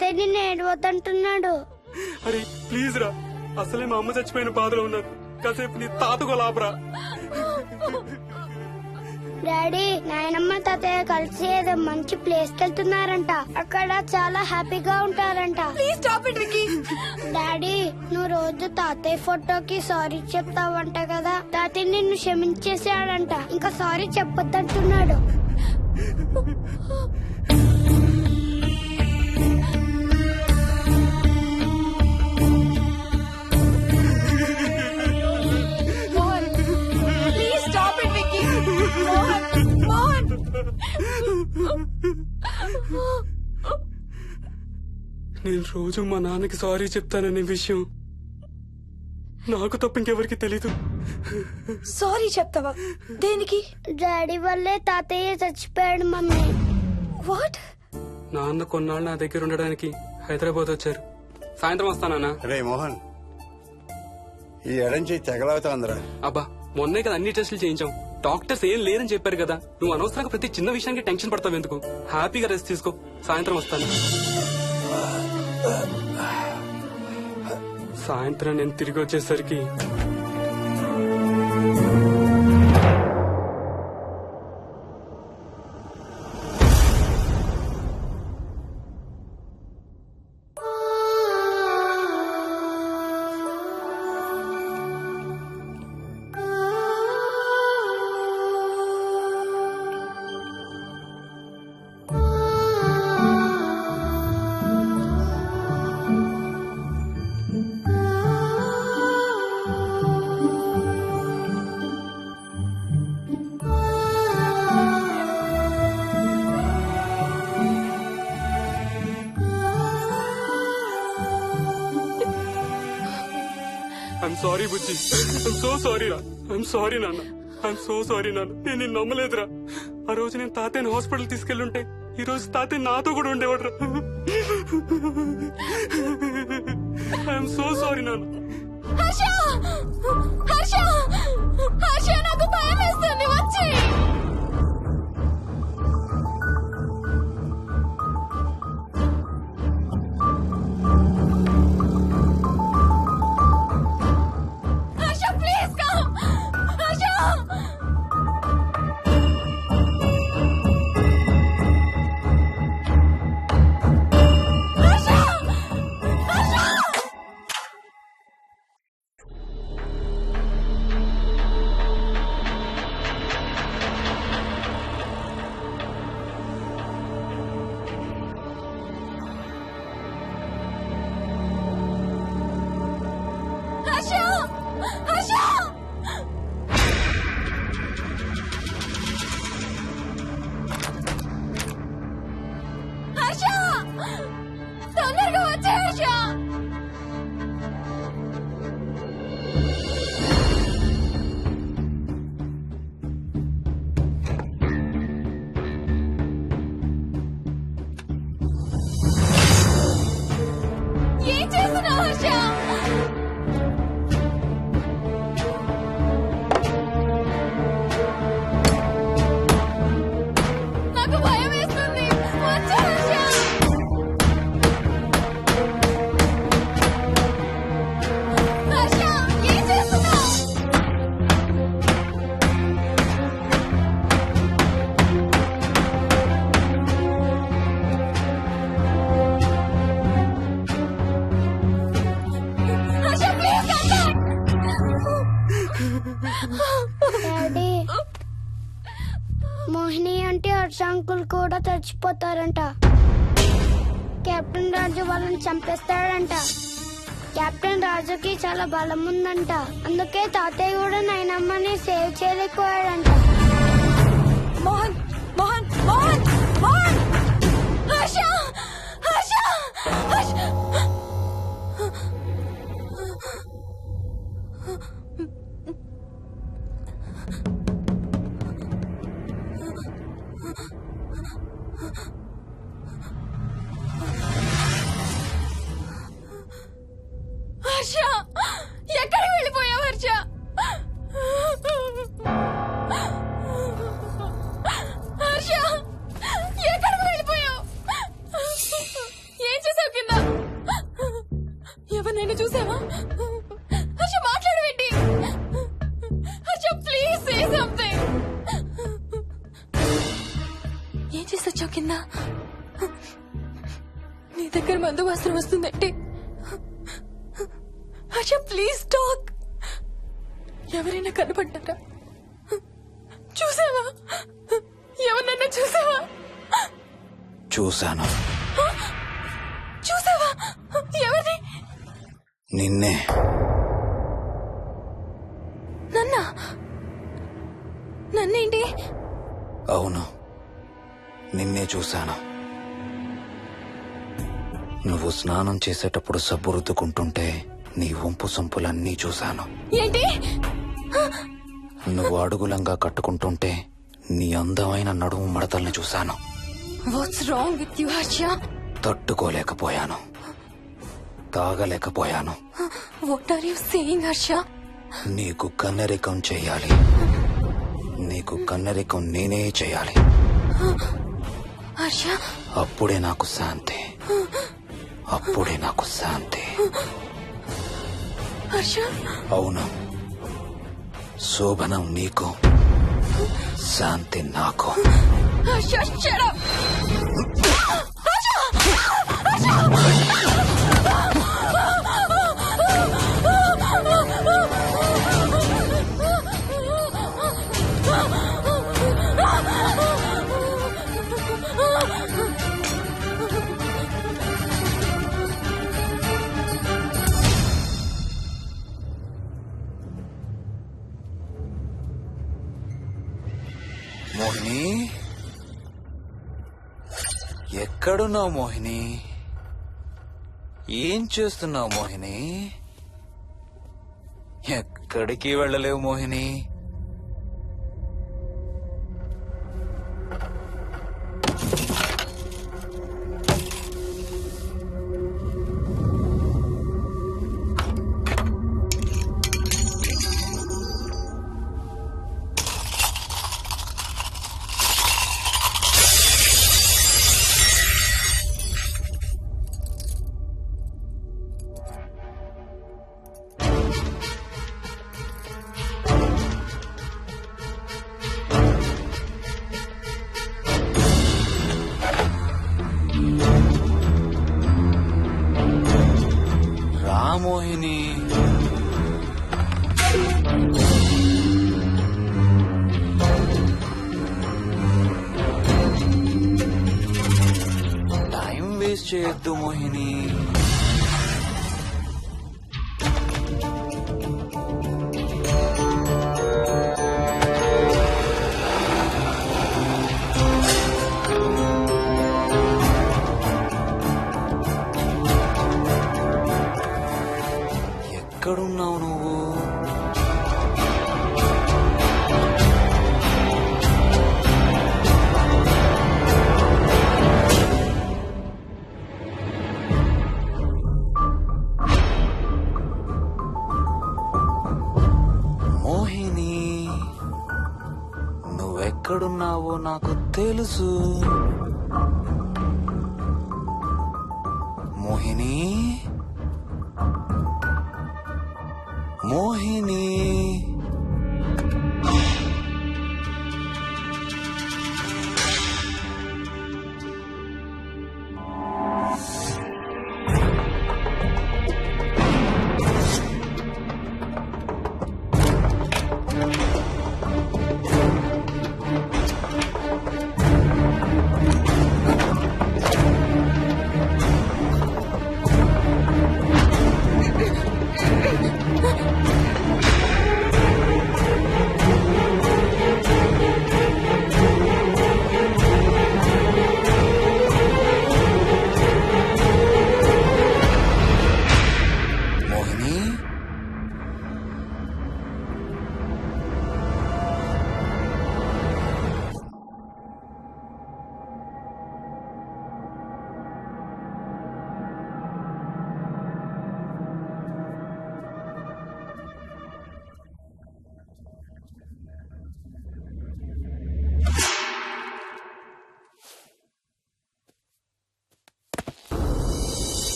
తాతయ్య నిన్ను ఏడవద్దంటున్నాడు. అరే ప్లీజ్ రా, అసలే మా అమ్మ చచ్చిపోయిన బాధలో ఉన్నాను. కాసేపు నీ తాతకు లాభరా. డాడీ, నాయనమ్మ తాతయ్య కలిసి ఏదో మంచి ప్లేస్ కి వెళ్తున్నారంట. అక్కడ చాలా హ్యాపీగా ఉంటారంట. Please stop it Vicky. Daddy, నువ్వు రోజు తాతయ్య ఫోటోకి సారీ చెప్తావంట కదా. తాతయ్య నిన్ను క్షమించేసాడంట. ఇంకా సారీ చెప్పొద్దంటున్నాడు. Please stop it Vicky. Mohan నేను రోజు మా నాన్నకి సారీ చెప్తాననే విషయం నాకు తప్ప ఇంకెవరికి తెలీదు. సారీ చెప్తావా? దేనికి? డాడీ వల్లే తాతయ్య చచ్చిపోయాడు మమ్మీ. వాట్? నాన్న కొన్నాళ్ళు నా దగ్గర ఉండడానికి హైదరాబాద్ వచ్చారు. సాయంత్రం వస్తానా? రే మోహన్, ఈ ఎడం చేయి తెగలవుతాందిరా. అబ్బా, మొన్నే కదా అన్ని టెస్టులు చేయించాం. డాక్టర్స్ ఏం లేదని చెప్పారు కదా. నువ్వు అనవసరంగా ప్రతి చిన్న విషయానికి టెన్షన్ పడతావు ఎందుకు? హ్యాపీగా రెస్ట్ తీసుకో. సాయంత్రం వస్తాను. సాయంత్రం నేను తిరిగి వచ్చేసరికి I'm sorry Bujji. I'm so sorry రా. ఐఎమ్ సారీ నాన్న. ఐఎమ్ సో సారీ నాన్న. నేను నిన్ను నమ్మలేదురా. ఆ రోజు నేను తాతయ్యని హాస్పిటల్ తీసుకెళ్ళుంటే ఈ రోజు తాతయ్య నాతో కూడా ఉండేవాడు రా. ఐఎమ్ సో సారీ నాన్న. హర్ష! హర్ష! హర్ష, నాకు భయం వేస్తుంది. వచ్చి హర్ష, ప్లీజ్ కమ్. హర్ష! హర్ష! హర్ష! హర్ష! హర్ష! హర్ష! తొందరగా వచ్చే హర్ష! ఏం చేస్తున్నావు హర్ష? నాకు భయం వేస్తుంది. వచ్చే హర్ష! హర్ష, ఏం చేస్తున్నావు? Harsha, please come back. Daddy, Mohini అంటే హర్ష అంకుల్ కూడా చచ్చిపోతారంట. కెప్టెన్ రాజు వాళ్ళని చంపేస్తాడంట. కెప్టెన్ రాజుకి చాలా బలం ఉందంట. అందుకే తాతయ్య కూడా నాయనమ్మని సేవ్ చేయలేకపోయాడంట. మోహన్, మోహన్, మోహన్, మోహన్! హర్ష! హర్ష! హర్ష! హర్ష, ఎక్కడికి వెళ్ళిపోయావు హర్ష? దగ్గర మందు వాసన వస్తుందంటే హర్ష ప్లీజ్ టాక్. ఎవరైనా కనపడ్డారా? చూసావా? ఎవరినన్నా చూసావా? చూశాను. చూసావా? ఎవరిని? నిన్నే. నన్నేంటి? అవును, నిన్నే చూశాను. నువ్వు స్నానం చేసేటప్పుడు సబ్బు రుద్దుకుంటుంటే నీ వంపు సొంపులన్నీ చూశాను. ఏంటి? నువ్వు అడుగులంగా కట్టుకుంటుంటే నీ అందమైన నడుము మడతల్ని చూశాను. What's wrong with you Harsha? తట్టుకోలేకపోయాను, తాగలేకపోయాను. What are you saying Harsha? నీకు కన్నరికం చెయ్యాలి. నీకు కన్నరికం నేనే చేయాలి. హర్ష, అప్పుడే నాకు శాంతి. అప్పుడే నాకు శాంతి. హర్ష, అవును, శోభనం నీకు, శాంతి నాకు. Harsha, shut up. మోహిని, ఎక్కడున్నావు మోహిని? ఏం చేస్తున్నావు మోహిని? ఎక్కడికి వెళ్ళలేవు మోహిని. మోహిని, టైం వేస్ట్ చేయొద్దు మోహిని. ఎక్కడున్నావు నువ్వు? మోహిని, నువ్వెక్కడున్నావో నాకు తెలుసు. మోహిని, మోహిని,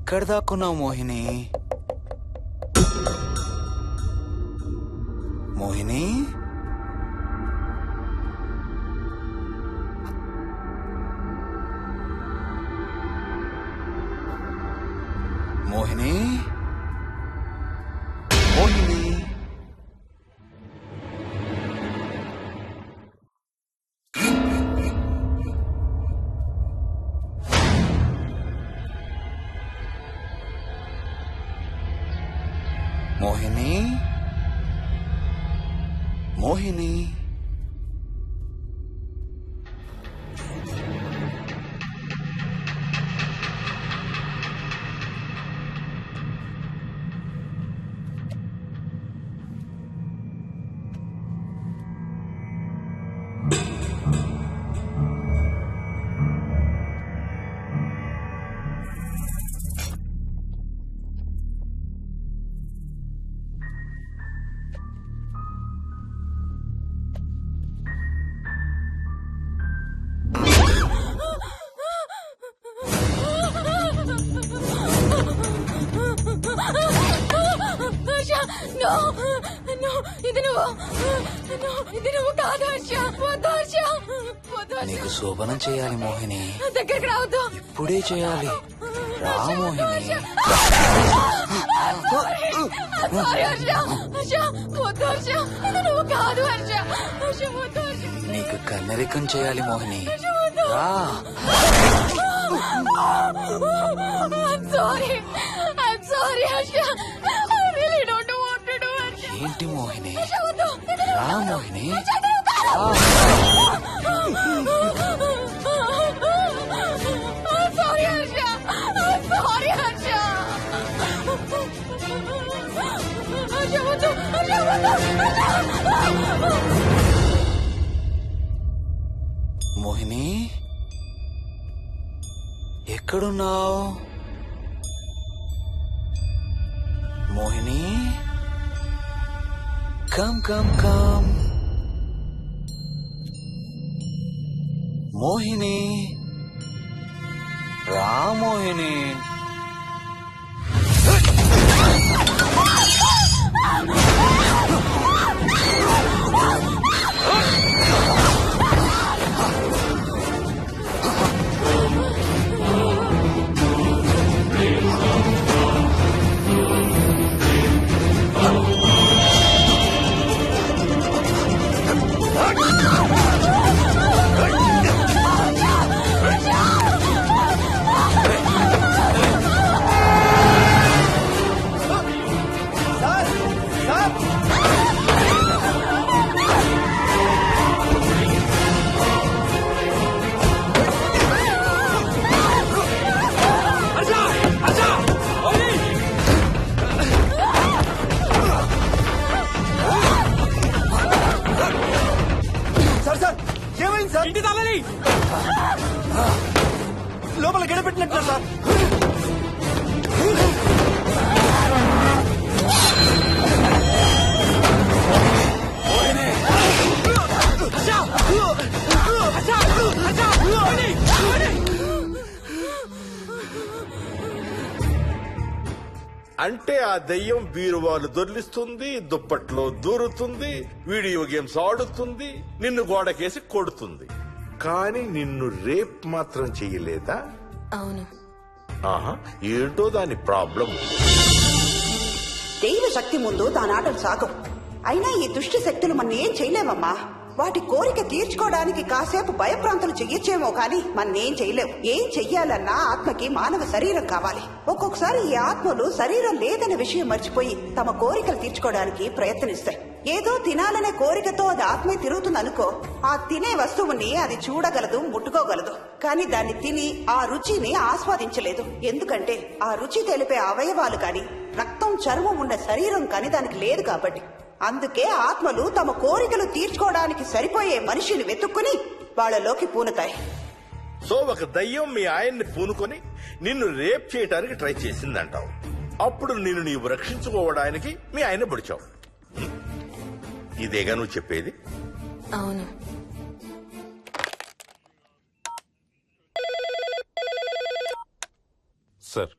ఎక్కడ దాక్కున్నావు మోహిని? మోహిని, మోహిని, మోహిని. మోహిని, మోహిని. హర్ష, no, no, ఇది నువ్వు no, ఇది నువ్వు కాదు హర్ష. వద్దు హర్ష, వద్దు హర్ష. నీకు శోభనం చేయాలి మోహిని. దగ్గరికి రావద్దు. ఇప్పుడే చేయాలి. రా మోహిని. సారీ హర్ష, హర్ష, వద్దు హర్ష. ఇది నువ్వు కాదు హర్ష. హర్ష, వద్దు హర్ష. నీకు కన్నరికం చేయాలి మోహిని. రా. I'm sorry. I'm sorry, Harsha. I really don't want to do it. ఏంటి మోహిని? Harsha, వద్దు. రా Mohini. I'm sorry, Harsha. I'm sorry, Harsha. Harsha, వద్దు. Harsha, వద్దు. మోహిని, ఎక్కడున్నావు Mohini? Come come come Mohini. రా మోహిని. ఇంటి తాళాలి. లోపల గడపెట్టినట్టు సార్. అంటే ఆ దెయ్యం బీరువాలు దొర్లిస్తుంది, దుప్పట్లో దూరుతుంది, వీడియో గేమ్స్ ఆడుతుంది, నిన్ను గోడకేసి కొడుతుంది. కానీ నిన్ను రేప్ మాత్రం చెయ్యలేదా? అవును. ఆహా, ఏంటో దాని ప్రాబ్లం. దైవ శక్తి ముందు దానాటలు సాగం. అయినా ఈ దుష్ట శక్తులు మన ఏం చేయలేమమ్మా. వాటి కోరిక తీర్చుకోవడానికి కాసేపు భయప్రాంతులు చెయ్యొచ్చేమో కానీ మన్నేం చేయలేవు. ఏం చెయ్యాలన్నా ఆత్మకి మానవ శరీరం కావాలి. ఒక్కొక్కసారి ఈ ఆత్మలు శరీరం లేదనే విషయం మర్చిపోయి తమ కోరికలు తీర్చుకోవడానికి ప్రయత్నిస్తాయి. ఏదో తినాలనే కోరికతో అది ఆత్మే తిరుగుతుందనుకో, ఆ తినే వస్తువుని అది చూడగలదు, ముట్టుకోగలదు. కానీ దాన్ని తిని ఆ రుచిని ఆస్వాదించలేదు. ఎందుకంటే ఆ రుచి తెలిపే అవయవాలు కాని, రక్తం, చర్మం ఉన్న శరీరం కాని దానికి లేదు కాబట్టి. అందుకే ఆత్మలు తమ కోరికలు తీర్చుకోవడానికి సరిపోయే మనిషిని వెతుక్కుని వాళ్ళలోకి పూనుతాయి. సో ఒక దయ్యం మీ ఆయన్ని పూనుకొని నిన్ను రేప్ చేయడానికి ట్రై చేసిందంటావు. అప్పుడు నిన్ను నీవు రక్షించుకోవడానికి మీ ఆయన పొడిచావు. ఇదేగా నువ్వు చెప్పేది? అవును. సార్,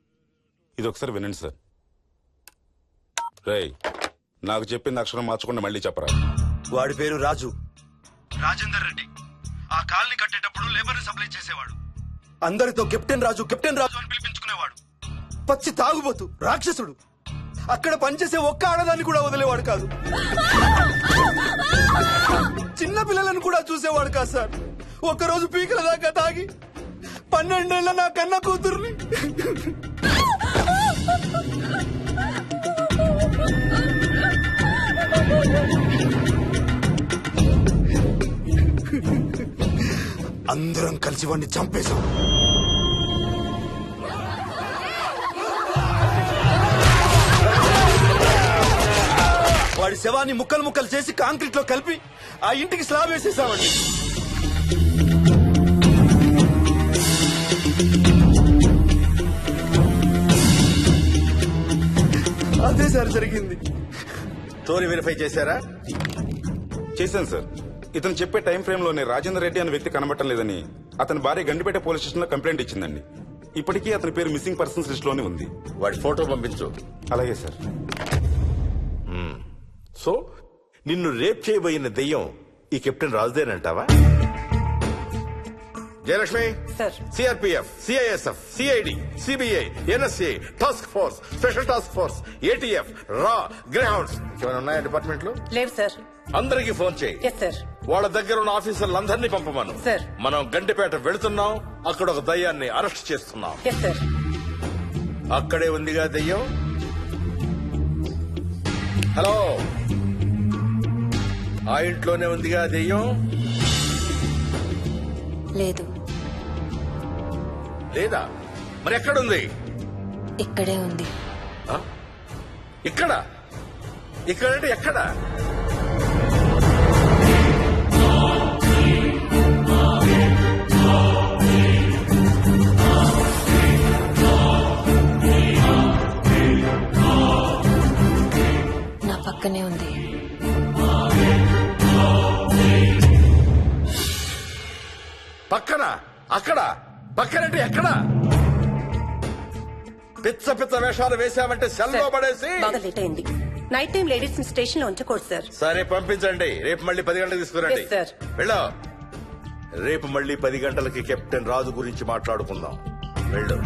ఇది ఒకసారి వినండి సార్. రేయ్, నాకు చెప్పింది అక్షరం మార్చకుండా మళ్ళీ చెప్పరా. వాడి పేరు రాజు, రాజేందర్ రెడ్డి. ఆ కాలనీ కట్టేటప్పుడు లేబర్ సప్లై చేసేవాడు. అందరితో కెప్టెన్ రాజు అని పిలిపించుకునేవాడు. పచ్చి తాగుబోతు, రాక్షసుడు. అక్కడ పనిచేసే ఒక్క ఆడదాన్ని కూడా వదిలేవాడు కాదు. చిన్న పిల్లలను కూడా చూసేవాడు కాదు సార్. ఒక్కరోజు పీకల దాకా తాగి 12 ఏళ్ల నా కన్న కూతుర్ని అందరం కలిసి వాడిని చంపేశాం. వాడి శవాన్ని ముక్కలు ముక్కలు చేసి కాంక్రీట్ లో కలిపి ఆ ఇంటికి స్లాబ్ వేసేసామండి. అదే సార్ జరిగింది. స్టోరీ వెరిఫై చేశారా? చేశాను సార్. ఇతను చెప్పే టైం ఫ్రేమ్ లోనే రాజేందర్ రెడ్డి అనే వ్యక్తి కనబడటం లేదని అతని భార్య గండిపేట పోలీస్ స్టేషన్ లో కంప్లైంట్ ఇచ్చిందండి. ఇప్పటికీ అతని పేరు మిస్సింగ్ పర్సన్స్ లిస్ట్ లోనే ఉంది. వాడి ఫోటో పంపించు. అలాగే సార్. సో నిన్ను రేప్ చేయబోయిన దెయ్యం ఈ కెప్టెన్ రాజుదేనంటావా? Jayalakshmi, CRPF, CISF, CID, CBI, NSA, task force, special task force, ATF, రా, గ్రేహౌండ్స్ ఏమైనా ఉన్నాయా డిపార్ట్మెంట్ లో? లేదు సార్. అందరికి ఫోన్ చేయి. Yes sir. వాళ్ళ దగ్గర ఉన్న ఆఫీసర్లందరినీ పంపమను. సార్. మనం గంటిపేట వెళుతున్నాం. అక్కడ ఒక దయ్యాన్ని అరెస్ట్ చేస్తున్నాం. Yes sir. అక్కడే ఉందిగా దెయ్యం. హలో, ఆ ఇంట్లోనే ఉందిగా దెయ్యం? లేదు. లేదా? మరి ఎక్కడుంది? ఇక్కడే ఉంది. ఆ? ఇక్కడ? ఇక్కడంటే ఎక్కడ? నా పక్కనే ఉంది. పక్కన? అక్కడ? పక్కనంటే ఎక్కడ? పిచ్చ పిచ్చ వేషాలు వేశామంటే సెల్లో పడేసి. బాగా లేట్ అయింది. నైట్ టైం లేడీస్ స్టేషన్ లో ఉంచకూడదు సార్. సరే పంపించండి. రేపు మళ్ళీ 10 గంటలకు తీసుకురండి. Yes, sir. వెళ్ళు. రేపు మళ్ళీ 10 గంటలకి కెప్టెన్ రాజు గురించి మాట్లాడుకుందాం. వెళ్ళు.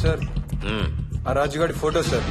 సార్, ఆ రాజుగాడి ఫోటో సార్.